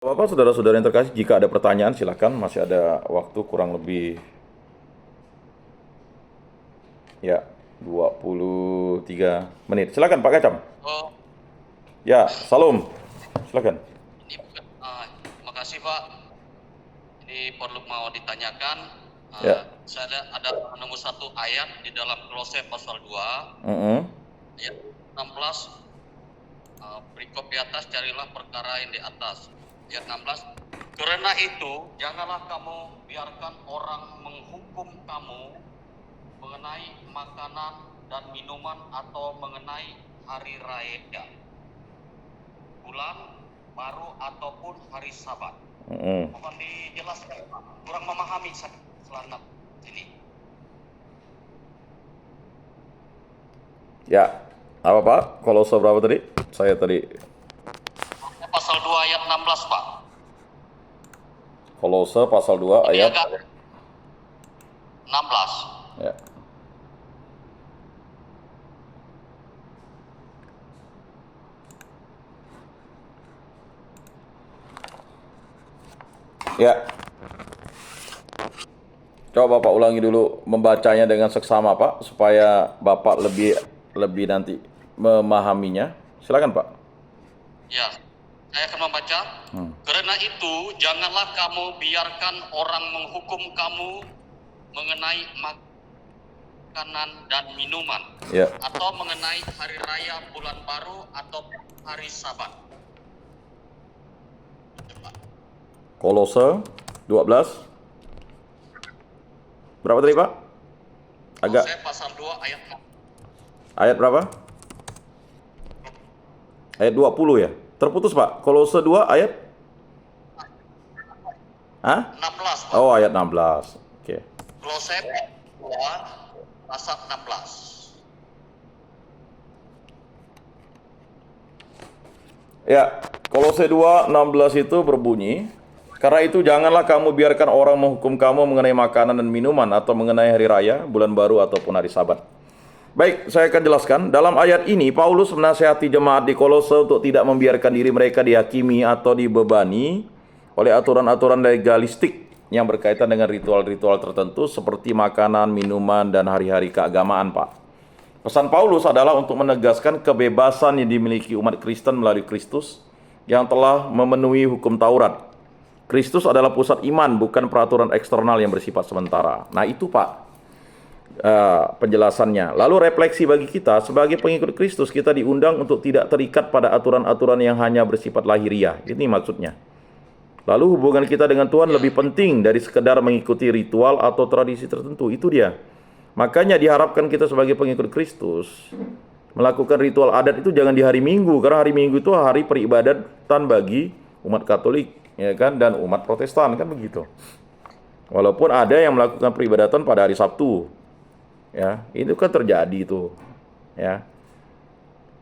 Bapak, saudara-saudara yang terkasih, jika ada pertanyaan silakan, masih ada waktu kurang lebih ya 23 menit. Silakan Pak Kacam. Oh, Ya, salam. Silakan. ini bukan. Makasih Pak. Ini perlu mau ditanyakan. Ya. Saya lihat ada menemu satu ayat di dalam Kolose pasal 2 Mm-mm. ayat 16. Berikut di atas, carilah perkara yang di atas. Ayat 16. Karena itu, janganlah kamu biarkan orang menghukum kamu mengenai makanan dan minuman atau mengenai hari raya, bulan baru ataupun hari Sabat. Mm-mm. Mohon dijelaskan Pak. Kurang memahami saya selama ini. Ya. Apa Pak? Kolose berapa tadi? Saya tadi Pasal 2 ayat 16 Pak. Kolose pasal 2 Ini ayat agak 16. ya. Ya. Coba Bapak ulangi dulu membacanya dengan seksama Pak, supaya Bapak lebih nanti memahaminya. Silakan Pak. Ya, saya akan membaca. Karena itu, janganlah kamu biarkan orang menghukum kamu mengenai makanan dan minuman, Ya. atau mengenai hari raya, bulan baru, atau hari Sabat. Kolose 12. Berapa tadi Pak? Agak Kolose pasal 2 ayat 6. ayat berapa? Ayat 20 ya? Terputus Pak. Kolose 2 ayat 16 Pak. Oh, ayat 16. Oke. Kolose 2 pasal 16. Ya, Kolose 2:16 itu berbunyi, karena itu janganlah kamu biarkan orang menghukum kamu mengenai makanan dan minuman atau mengenai hari raya, bulan baru ataupun hari Sabat. Baik, saya akan jelaskan. Dalam ayat ini, Paulus menasihati jemaat di Kolose untuk tidak membiarkan diri mereka dihakimi atau dibebani oleh aturan-aturan legalistik yang berkaitan dengan ritual-ritual tertentu seperti makanan, minuman, dan hari-hari keagamaan, Pak. Pesan Paulus adalah untuk menegaskan kebebasan yang dimiliki umat Kristen melalui Kristus yang telah memenuhi hukum Taurat. Kristus adalah pusat iman, bukan peraturan eksternal yang bersifat sementara. Nah itu Pak, penjelasannya. Lalu refleksi bagi kita sebagai pengikut Kristus, kita diundang untuk tidak terikat pada aturan-aturan yang hanya bersifat lahiriah. Ini maksudnya. Lalu hubungan kita dengan Tuhan lebih penting dari sekedar mengikuti ritual atau tradisi tertentu. Itu dia. Makanya diharapkan kita sebagai pengikut Kristus melakukan ritual adat itu jangan di hari Minggu, karena hari Minggu itu hari peribadatan bagi umat Katolik, ya kan, dan umat Protestan, kan begitu. Walaupun ada yang melakukan peribadatan pada hari Sabtu. Ya, itu kan terjadi itu, ya.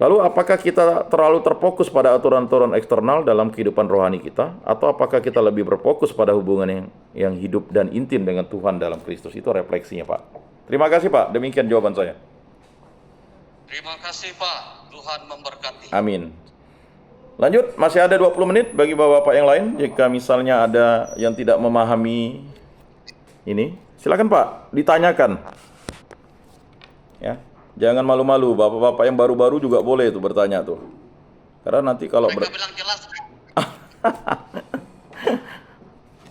Lalu apakah kita terlalu terfokus pada aturan-aturan eksternal dalam kehidupan rohani kita, atau apakah kita lebih berfokus pada hubungan yang hidup dan intim dengan Tuhan dalam Kristus? Itu refleksinya, Pak. Terima kasih, Pak. Demikian jawaban saya. Terima kasih Pak. Tuhan memberkati. Amin. Lanjut, masih ada 20 menit bagi bapak-bapak yang lain. Jika misalnya ada yang tidak memahami ini, silakan Pak, ditanyakan. Ya, jangan malu-malu. Bapak-bapak yang baru-baru juga boleh tuh bertanya tuh. Karena nanti kalau Mereka bilang jelas.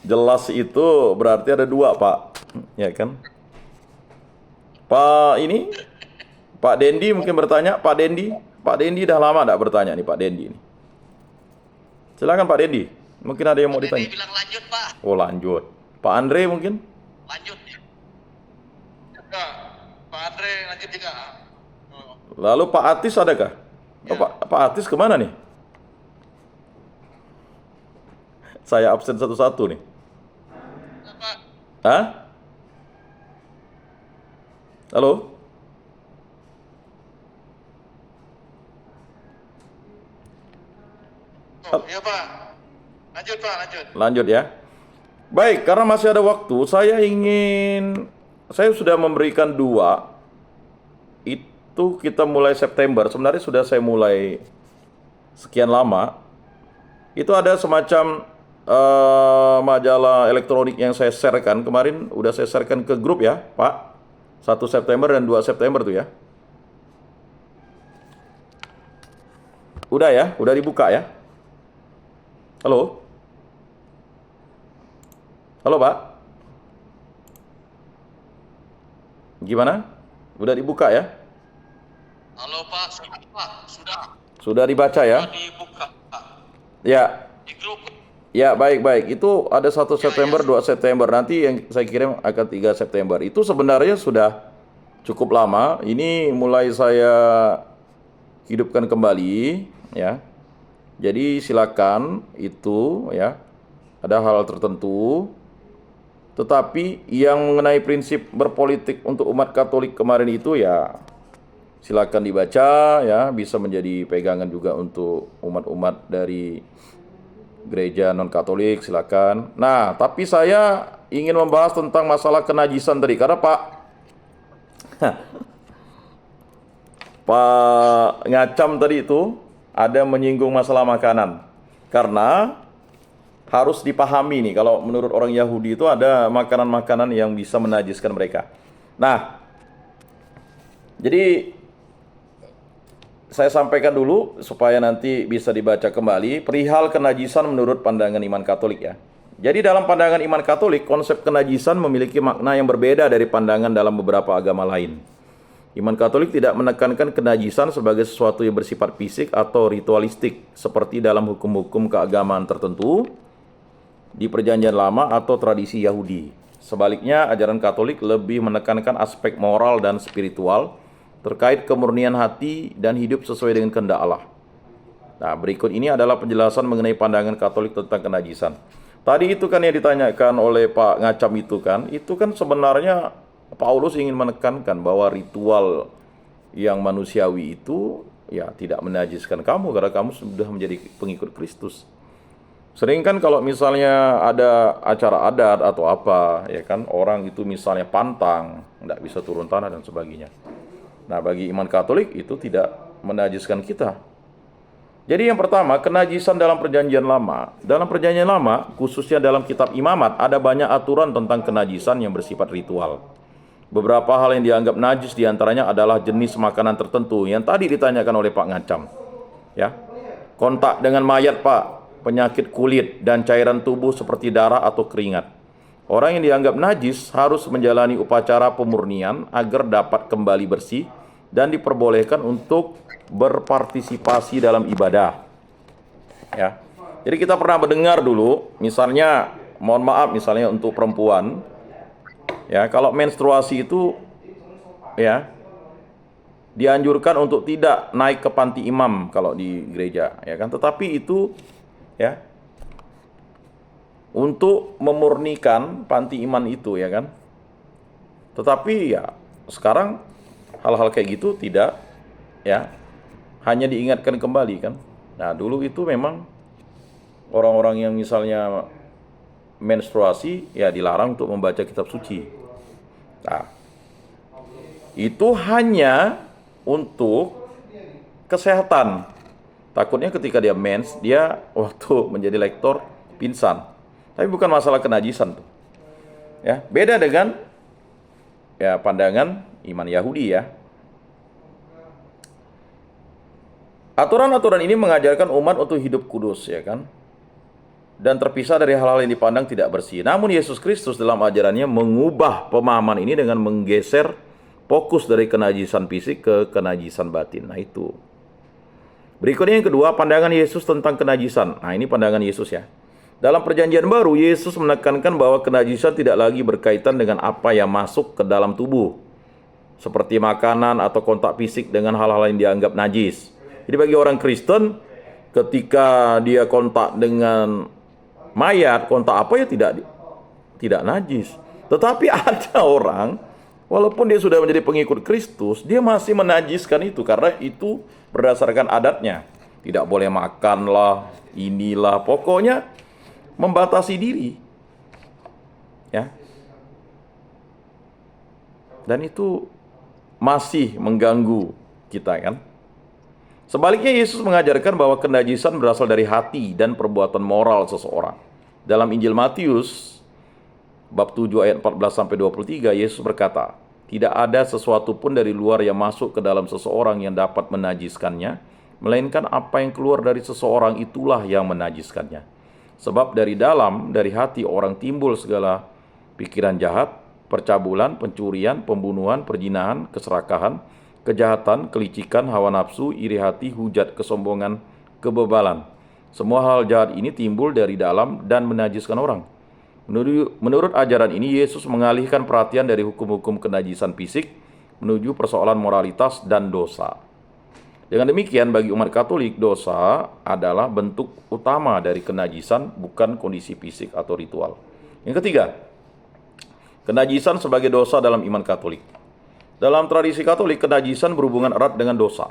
jelas itu berarti ada dua, Pak. Ya kan? Pak ini, Pak Dendi mungkin bertanya. Pak Dendi dah lama tidak bertanya nih Pak Dendi ini. Silakan Pak Dendi. Mungkin ada yang mau Dia ditanya. bilang lanjut Pak. Oh lanjut. Pak Andre mungkin? Lanjut. Ya, Pak Andre lanjut juga. Lalu Pak Atis adakah? Oh, Pak Atis kemana nih? Saya absen satu-satu nih. Pak. Hah? Halo? Oh, iya Pak. Lanjut Pak, lanjut. Lanjut ya. Baik, karena masih ada waktu, saya sudah memberikan dua. Itu kita mulai September. Sebenarnya sudah saya mulai sekian lama. Itu ada semacam majalah elektronik yang saya sharekan kemarin, udah saya sharekan ke grup ya, Pak. 1 September dan 2 September tuh ya. Udah ya, udah dibuka ya. Halo? Halo, Pak? Gimana? Udah dibuka ya? Halo Pak, sudah Pak, sudah. Sudah dibaca ya? Sudah dibuka Ya, di grup. ya baik-baik. Itu ada 1 September, 2 September. Nanti yang saya kirim akan 3 September. Itu sebenarnya sudah cukup lama. Ini mulai saya hidupkan kembali ya. Jadi silakan itu ya. Ada hal tertentu. Tetapi yang mengenai prinsip berpolitik untuk umat Katolik kemarin itu ya silakan dibaca ya, bisa menjadi pegangan juga untuk umat-umat dari gereja non-Katolik, silakan. Nah, tapi saya ingin membahas tentang masalah kenajisan tadi karena Pak Ngacam tadi itu ada menyinggung masalah makanan. Karena harus dipahami nih, kalau menurut orang Yahudi itu ada makanan-makanan yang bisa menajiskan mereka. Nah, jadi saya sampaikan dulu supaya nanti bisa dibaca kembali perihal kenajisan menurut pandangan iman Katolik ya. Jadi dalam pandangan iman Katolik, konsep kenajisan memiliki makna yang berbeda dari pandangan dalam beberapa agama lain. Iman Katolik tidak menekankan kenajisan sebagai sesuatu yang bersifat fisik atau ritualistik seperti dalam hukum-hukum keagamaan tertentu di Perjanjian Lama atau tradisi Yahudi. Sebaliknya, ajaran Katolik lebih menekankan aspek moral dan spiritual terkait kemurnian hati dan hidup sesuai dengan kehendak Allah. Nah, berikut ini adalah penjelasan mengenai pandangan Katolik tentang kenajisan. Tadi itu kan yang ditanyakan oleh Pak Ngacam itu kan sebenarnya Paulus ingin menekankan bahwa ritual yang manusiawi itu ya tidak menajiskan kamu karena kamu sudah menjadi pengikut Kristus. Sering kan kalau misalnya ada acara adat atau apa, ya kan, orang itu misalnya pantang, tidak bisa turun tanah dan sebagainya. Nah, bagi iman Katolik itu tidak menajiskan kita. Jadi yang pertama, kenajisan dalam Perjanjian Lama. Dalam Perjanjian Lama, khususnya dalam kitab Imamat, ada banyak aturan tentang kenajisan yang bersifat ritual. Beberapa hal yang dianggap najis diantaranya adalah jenis makanan tertentu yang tadi ditanyakan oleh Pak Ngacam. Ya, kontak dengan mayat, Pak, penyakit kulit, dan cairan tubuh seperti darah atau keringat. Orang yang dianggap najis harus menjalani upacara pemurnian agar dapat kembali bersih dan diperbolehkan untuk berpartisipasi dalam ibadah. Ya. Jadi kita pernah mendengar dulu, misalnya, mohon maaf, misalnya untuk perempuan, ya, kalau menstruasi itu, ya, dianjurkan untuk tidak naik ke panti imam kalau di gereja, ya kan? Tetapi itu ya untuk memurnikan panti iman itu, ya kan. Tetapi ya sekarang hal-hal kayak gitu tidak, ya, hanya diingatkan kembali kan. Nah, dulu itu memang orang-orang yang misalnya menstruasi ya dilarang untuk membaca kitab suci. Nah, itu hanya untuk kesehatan. Takutnya ketika dia mens, dia waktu menjadi lektor pingsan. Tapi bukan masalah kenajisan tuh. Ya, beda dengan ya pandangan iman Yahudi ya. Aturan-aturan ini mengajarkan umat untuk hidup kudus ya kan. Dan terpisah dari hal-hal yang dipandang tidak bersih. Namun Yesus Kristus dalam ajarannya mengubah pemahaman ini dengan menggeser fokus dari kenajisan fisik ke kenajisan batin. Nah, itu. Berikutnya yang kedua, pandangan Yesus tentang kenajisan. Nah, ini pandangan Yesus ya. Dalam Perjanjian Baru, Yesus menekankan bahwa kenajisan tidak lagi berkaitan dengan apa yang masuk ke dalam tubuh, seperti makanan atau kontak fisik dengan hal-hal yang dianggap najis. Jadi bagi orang Kristen, ketika dia kontak dengan mayat, kontak apa ya tidak najis. Tetapi ada orang, walaupun dia sudah menjadi pengikut Kristus, dia masih menajiskan itu karena itu berdasarkan adatnya. Tidak boleh makanlah, inilah, pokoknya membatasi diri. Ya. Dan itu masih mengganggu kita kan. Sebaliknya Yesus mengajarkan bahwa kenajisan berasal dari hati dan perbuatan moral seseorang, Dalam Injil Matius bab 7 ayat 14 sampai 23, Yesus berkata, "Tidak ada sesuatu pun dari luar yang masuk ke dalam seseorang yang dapat menajiskannya, melainkan apa yang keluar dari seseorang itulah yang menajiskannya. Sebab dari dalam, dari hati orang timbul segala pikiran jahat, percabulan, pencurian, pembunuhan, perzinahan, keserakahan, kejahatan, kelicikan, hawa nafsu, iri hati, hujat, kesombongan, kebebalan. Semua hal jahat ini timbul dari dalam dan menajiskan orang." Menurut ajaran ini, Yesus mengalihkan perhatian dari hukum-hukum kenajisan fisik menuju persoalan moralitas dan dosa. Dengan demikian, bagi umat Katolik, dosa adalah bentuk utama dari kenajisan, bukan kondisi fisik atau ritual. Yang ketiga, kenajisan sebagai dosa dalam iman Katolik. Dalam tradisi Katolik, kenajisan berhubungan erat dengan dosa,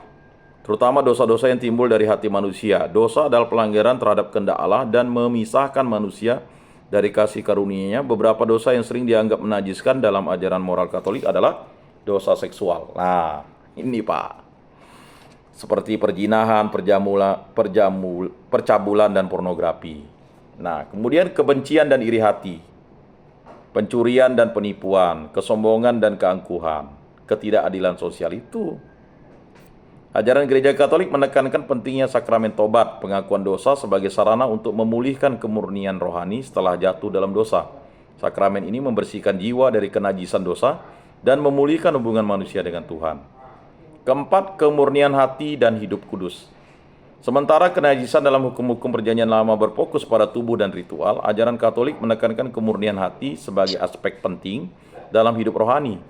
terutama dosa-dosa yang timbul dari hati manusia. Dosa adalah pelanggaran terhadap kehendak Allah dan memisahkan manusia dari kasih karunia-Nya. Beberapa dosa yang sering dianggap menajiskan dalam ajaran moral Katolik adalah dosa seksual. Nah, ini Pak. Seperti perzinahan, percabulan, dan pornografi. Nah, kemudian kebencian dan iri hati, pencurian dan penipuan, kesombongan dan keangkuhan, ketidakadilan sosial itu. Ajaran Gereja Katolik menekankan pentingnya sakramen tobat, pengakuan dosa sebagai sarana untuk memulihkan kemurnian rohani setelah jatuh dalam dosa. Sakramen ini membersihkan jiwa dari kenajisan dosa dan memulihkan hubungan manusia dengan Tuhan. Keempat, kemurnian hati dan hidup kudus. Sementara kenajisan dalam hukum-hukum Perjanjian Lama berfokus pada tubuh dan ritual, ajaran Katolik menekankan kemurnian hati sebagai aspek penting dalam hidup rohani.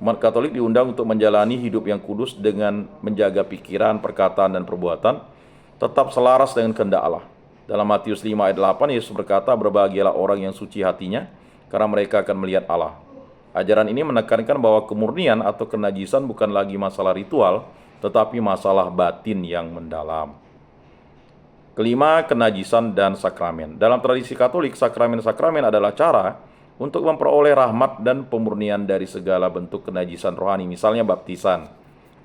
Umat Katolik diundang untuk menjalani hidup yang kudus dengan menjaga pikiran, perkataan, dan perbuatan tetap selaras dengan kehendak Allah. Dalam Matius 5 ayat 8, Yesus berkata, "Berbahagialah orang yang suci hatinya, karena mereka akan melihat Allah." Ajaran ini menekankan bahwa kemurnian atau kenajisan bukan lagi masalah ritual, tetapi masalah batin yang mendalam. Kelima, kenajisan dan sakramen. Dalam tradisi Katolik, sakramen-sakramen adalah cara untuk memperoleh rahmat dan pemurnian dari segala bentuk kenajisan rohani, misalnya baptisan.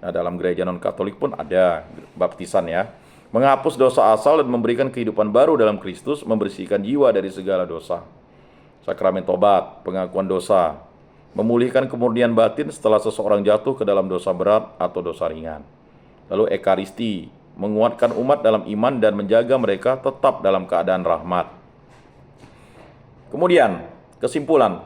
Nah, dalam gereja non-Katolik pun ada baptisan ya. Menghapus dosa asal dan memberikan kehidupan baru dalam Kristus, membersihkan jiwa dari segala dosa. Sakramen tobat, pengakuan dosa, memulihkan kemurnian batin setelah seseorang jatuh ke dalam dosa berat atau dosa ringan. Lalu Ekaristi, menguatkan umat dalam iman dan menjaga mereka tetap dalam keadaan rahmat. Kemudian, kesimpulan.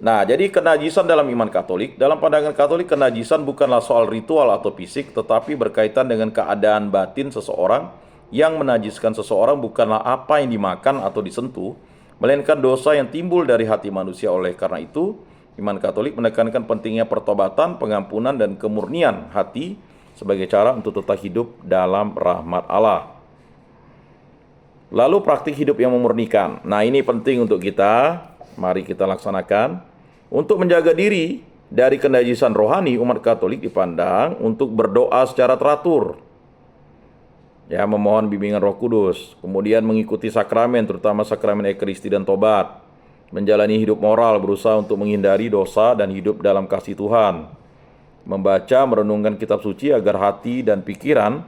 Nah, jadi kenajisan dalam iman Katolik, dalam pandangan Katolik, kenajisan bukanlah soal ritual atau fisik, tetapi berkaitan dengan keadaan batin seseorang. Yang menajiskan seseorang bukanlah apa yang dimakan atau disentuh, melainkan dosa yang timbul dari hati manusia. Oleh karena itu, iman Katolik menekankan pentingnya pertobatan, pengampunan, dan kemurnian hati sebagai cara untuk tetap hidup dalam rahmat Allah. Lalu praktik hidup yang memurnikan. Nah, ini penting untuk kita. Mari kita laksanakan. Untuk menjaga diri dari kenajisan rohani, umat Katolik dipandang untuk berdoa secara teratur. Ya, memohon bimbingan Roh Kudus. Kemudian mengikuti sakramen, terutama sakramen Ekaristi dan tobat. Menjalani hidup moral, berusaha untuk menghindari dosa dan hidup dalam kasih Tuhan. Membaca, merenungkan kitab suci agar hati dan pikiran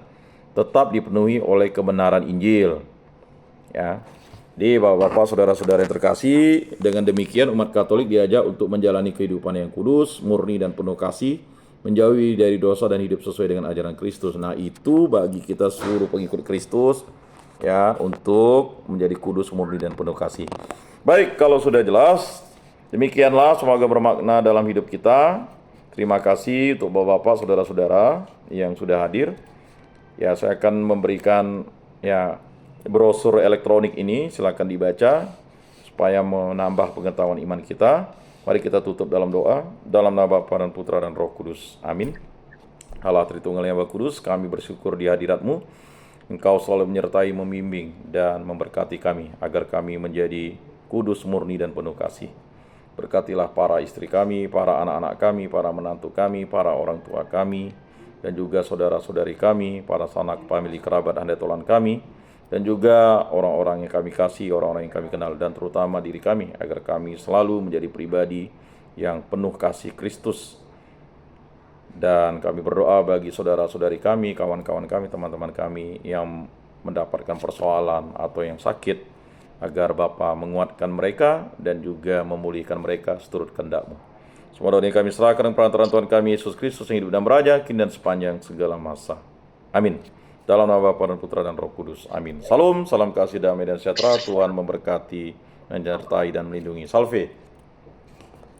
tetap dipenuhi oleh kebenaran Injil. Ya. Jadi Bapak-bapak, saudara-saudara yang terkasih, dengan demikian umat Katolik diajak untuk menjalani kehidupan yang kudus, murni dan penuh kasih, menjauhi dari dosa dan hidup sesuai dengan ajaran Kristus. Nah, itu bagi kita seluruh pengikut Kristus ya, untuk menjadi kudus, murni dan penuh kasih. Baik, kalau sudah jelas, demikianlah, semoga bermakna dalam hidup kita. Terima kasih untuk Bapak-bapak, saudara-saudara yang sudah hadir. Ya, saya akan memberikan ya brosur elektronik ini, silakan dibaca supaya menambah pengetahuan iman kita. Mari kita tutup dalam doa, dalam nama Bapa dan Putra dan Roh Kudus. Amin. Allah Tritunggal yang Maha Kudus, kami bersyukur di hadirat-Mu. Engkau selalu menyertai, membimbing, dan memberkati kami, agar kami menjadi kudus, murni, dan penuh kasih. Berkatilah para istri kami, para anak-anak kami, para menantu kami, para orang tua kami, dan juga saudara-saudari kami, para sanak famili kerabat handetolan kami, dan juga orang-orang yang kami kasih, orang-orang yang kami kenal, dan terutama diri kami, agar kami selalu menjadi pribadi yang penuh kasih Kristus. Dan kami berdoa bagi saudara-saudari kami, kawan-kawan kami, teman-teman kami yang mendapatkan persoalan atau yang sakit, agar Bapa menguatkan mereka dan juga memulihkan mereka seturut kehendak-Mu. Semua doa ini kami serahkan dengan perantaraan Tuhan kami Yesus Kristus yang hidup dan beraja kini dan sepanjang segala masa. Amin. Dalam nama Bapa dan Putra dan Roh Kudus. Amin. Salam, salam kasih, damai dan sejahtera. Tuhan memberkati, menyertai dan melindungi. Salve.